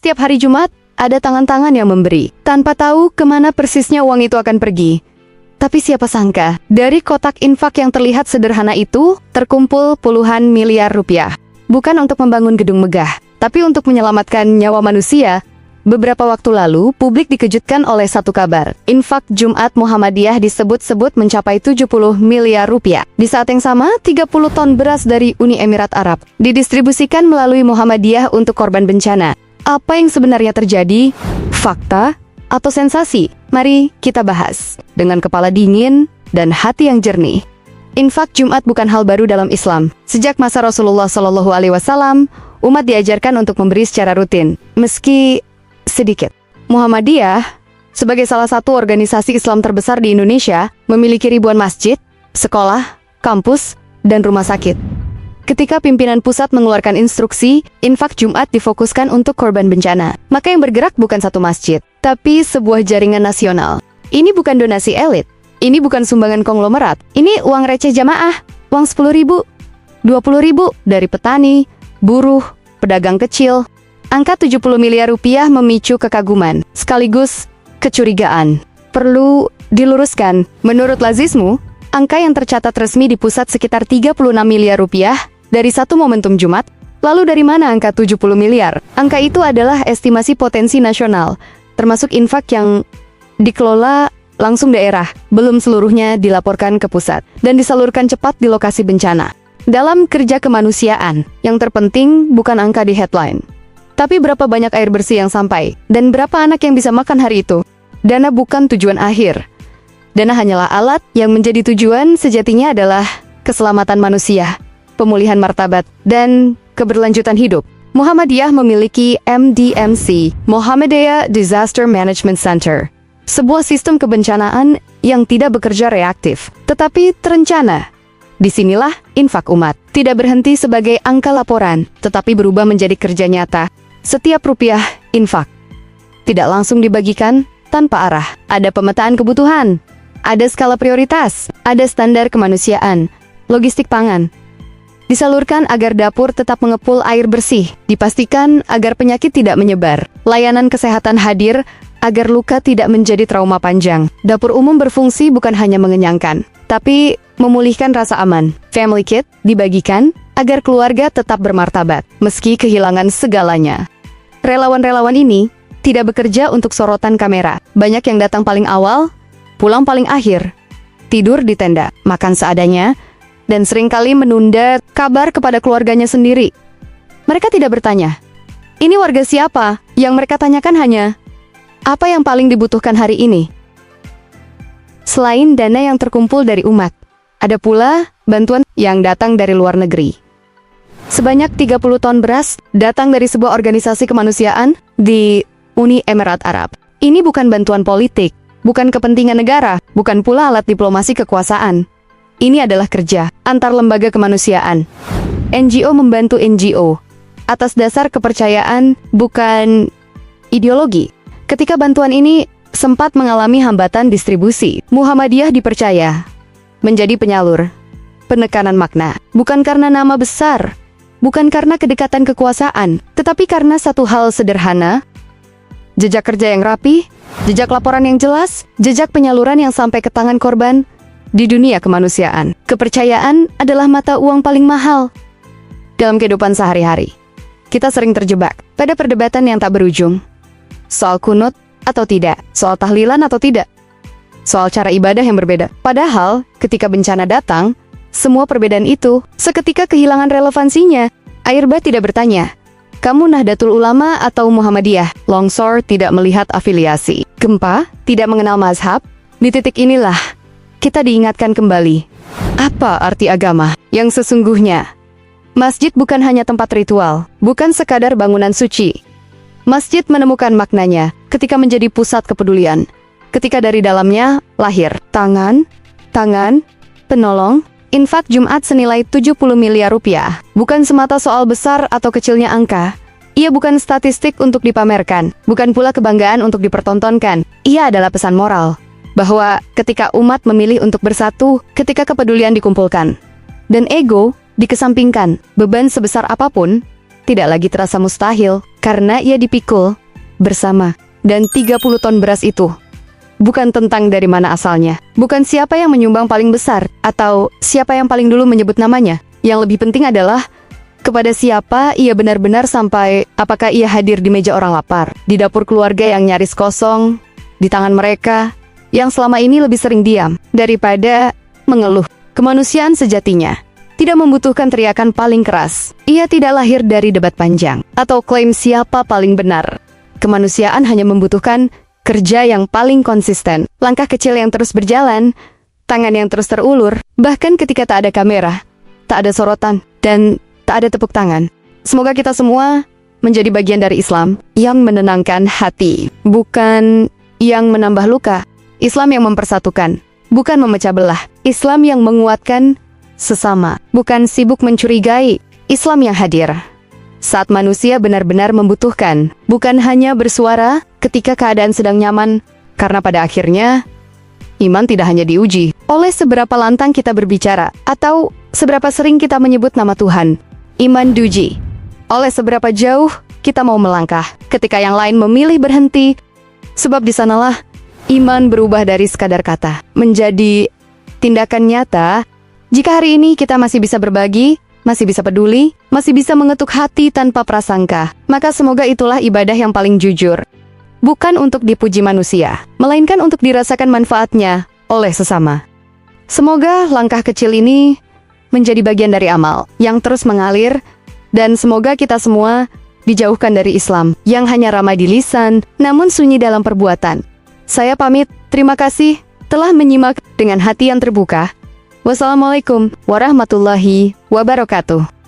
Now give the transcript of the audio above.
Setiap hari Jumat, ada tangan-tangan yang memberi, tanpa tahu kemana persisnya uang itu akan pergi. Tapi siapa sangka, dari kotak infak yang terlihat sederhana itu, terkumpul puluhan miliar rupiah. Bukan untuk membangun gedung megah, tapi untuk menyelamatkan nyawa manusia. Beberapa waktu lalu, publik dikejutkan oleh satu kabar. Infak Jumat Muhammadiyah disebut-sebut mencapai 70 miliar rupiah. Di saat yang sama, 30 ton beras dari Uni Emirat Arab didistribusikan melalui Muhammadiyah untuk korban bencana. Apa yang sebenarnya terjadi? Fakta atau sensasi? Mari kita bahas dengan kepala dingin dan hati yang jernih. Infak Jumat bukan hal baru dalam Islam. Sejak masa Rasulullah SAW, umat diajarkan untuk memberi secara rutin, meski sedikit. Muhammadiyah, sebagai salah satu organisasi Islam terbesar di Indonesia, memiliki ribuan masjid, sekolah, kampus, dan rumah sakit. Ketika pimpinan pusat mengeluarkan instruksi, infak Jumat difokuskan untuk korban bencana. Maka yang bergerak bukan satu masjid, tapi sebuah jaringan nasional. Ini bukan donasi elit. Ini bukan sumbangan konglomerat. Ini uang receh jamaah. Uang 10.000, 20.000 dari petani, buruh, pedagang kecil. Angka 70 miliar rupiah memicu kekaguman, sekaligus kecurigaan. Perlu diluruskan, menurut Lazismu, angka yang tercatat resmi di pusat sekitar 36 miliar rupiah dari satu momentum Jumat. Lalu dari mana angka 70 miliar? Angka itu adalah estimasi potensi nasional, termasuk infak yang dikelola langsung daerah, belum seluruhnya dilaporkan ke pusat, dan disalurkan cepat di lokasi bencana. Dalam kerja kemanusiaan, yang terpenting bukan angka di headline, tapi berapa banyak air bersih yang sampai, dan berapa anak yang bisa makan hari itu. Dana bukan tujuan akhir. Dana hanyalah alat, yang menjadi tujuan sejatinya adalah keselamatan manusia, pemulihan martabat, dan keberlanjutan hidup. Muhammadiyah memiliki MDMC, Muhammadiyah Disaster Management Center, sebuah sistem kebencanaan yang tidak bekerja reaktif, tetapi terencana. Disinilah infak umat tidak berhenti sebagai angka laporan, tetapi berubah menjadi kerja nyata. Setiap rupiah infak tidak langsung dibagikan tanpa arah. Ada pemetaan kebutuhan, ada skala prioritas, ada standar kemanusiaan, logistik pangan. Disalurkan agar dapur tetap mengepul air bersih, dipastikan agar penyakit tidak menyebar. Layanan kesehatan hadir agar luka tidak menjadi trauma panjang. Dapur umum berfungsi bukan hanya mengenyangkan, tapi memulihkan rasa aman. Family kit dibagikan agar keluarga tetap bermartabat, meski kehilangan segalanya. Relawan-relawan ini tidak bekerja untuk sorotan kamera. Banyak yang datang paling awal, pulang paling akhir, tidur di tenda, makan seadanya, dan seringkali menunda kabar kepada keluarganya sendiri. Mereka tidak bertanya, ini warga siapa? Yang mereka tanyakan hanya, apa yang paling dibutuhkan hari ini? Selain dana yang terkumpul dari umat, ada pula bantuan yang datang dari luar negeri. Sebanyak 30 ton beras datang dari sebuah organisasi kemanusiaan di Uni Emirat Arab. Ini bukan bantuan politik, bukan kepentingan negara, bukan pula alat diplomasi kekuasaan. Ini adalah kerja antar lembaga kemanusiaan. NGO membantu NGO atas dasar kepercayaan, bukan ideologi. Ketika bantuan ini sempat mengalami hambatan distribusi, Muhammadiyah dipercaya menjadi penyalur. Penekanan makna, bukan karena nama besar, bukan karena kedekatan kekuasaan, tetapi karena satu hal sederhana: jejak kerja yang rapi, jejak laporan yang jelas, jejak penyaluran yang sampai ke tangan korban. Di dunia kemanusiaan, kepercayaan adalah mata uang paling mahal. Dalam kehidupan sehari-hari, kita sering terjebak pada perdebatan yang tak berujung. Soal kunut atau tidak, soal tahlilan atau tidak, soal cara ibadah yang berbeda. Padahal, ketika bencana datang, semua perbedaan itu seketika kehilangan relevansinya. Air bah tidak bertanya, kamu Nahdlatul Ulama atau Muhammadiyah? Longsor tidak melihat afiliasi. Gempa tidak mengenal mazhab. Di titik inilah kita diingatkan kembali, apa arti agama yang sesungguhnya. Masjid bukan hanya tempat ritual, bukan sekadar bangunan suci. Masjid menemukan maknanya ketika menjadi pusat kepedulian, ketika dari dalamnya lahir tangan penolong. Infak Jumat senilai 70 miliar rupiah bukan semata soal besar atau kecilnya angka. Ia bukan statistik untuk dipamerkan, bukan pula kebanggaan untuk dipertontonkan. Ia adalah pesan moral bahwa ketika umat memilih untuk bersatu, ketika kepedulian dikumpulkan dan ego dikesampingkan, beban sebesar apapun tidak lagi terasa mustahil, karena ia dipikul bersama. Dan 30 ton beras itu bukan tentang dari mana asalnya, bukan siapa yang menyumbang paling besar, atau siapa yang paling dulu menyebut namanya. Yang lebih penting adalah kepada siapa ia benar-benar sampai, apakah ia hadir di meja orang lapar, di dapur keluarga yang nyaris kosong, di tangan mereka yang selama ini lebih sering diam daripada mengeluh. Kemanusiaan sejatinya tidak membutuhkan teriakan paling keras. Ia tidak lahir dari debat panjang atau klaim siapa paling benar. Kemanusiaan hanya membutuhkan kerja yang paling konsisten, langkah kecil yang terus berjalan, tangan yang terus terulur, bahkan ketika tak ada kamera, tak ada sorotan, dan tak ada tepuk tangan. Semoga kita semua menjadi bagian dari Islam yang menenangkan hati, bukan yang menambah luka. Islam yang mempersatukan, bukan memecah belah. Islam yang menguatkan sesama, bukan sibuk mencurigai. Islam yang hadir saat manusia benar-benar membutuhkan, bukan hanya bersuara ketika keadaan sedang nyaman, karena pada akhirnya iman tidak hanya diuji oleh seberapa lantang kita berbicara, atau seberapa sering kita menyebut nama Tuhan. Iman diuji oleh seberapa jauh kita mau melangkah ketika yang lain memilih berhenti, sebab di sanalah iman berubah dari sekadar kata menjadi tindakan nyata. Jika hari ini kita masih bisa berbagi, masih bisa peduli, masih bisa mengetuk hati tanpa prasangka, maka semoga itulah ibadah yang paling jujur. Bukan untuk dipuji manusia, melainkan untuk dirasakan manfaatnya oleh sesama. Semoga langkah kecil ini menjadi bagian dari amal yang terus mengalir, dan semoga kita semua dijauhkan dari Islam yang hanya ramai di lisan, namun sunyi dalam perbuatan. Saya pamit, terima kasih telah menyimak dengan hati yang terbuka. Wassalamualaikum warahmatullahi wabarakatuh.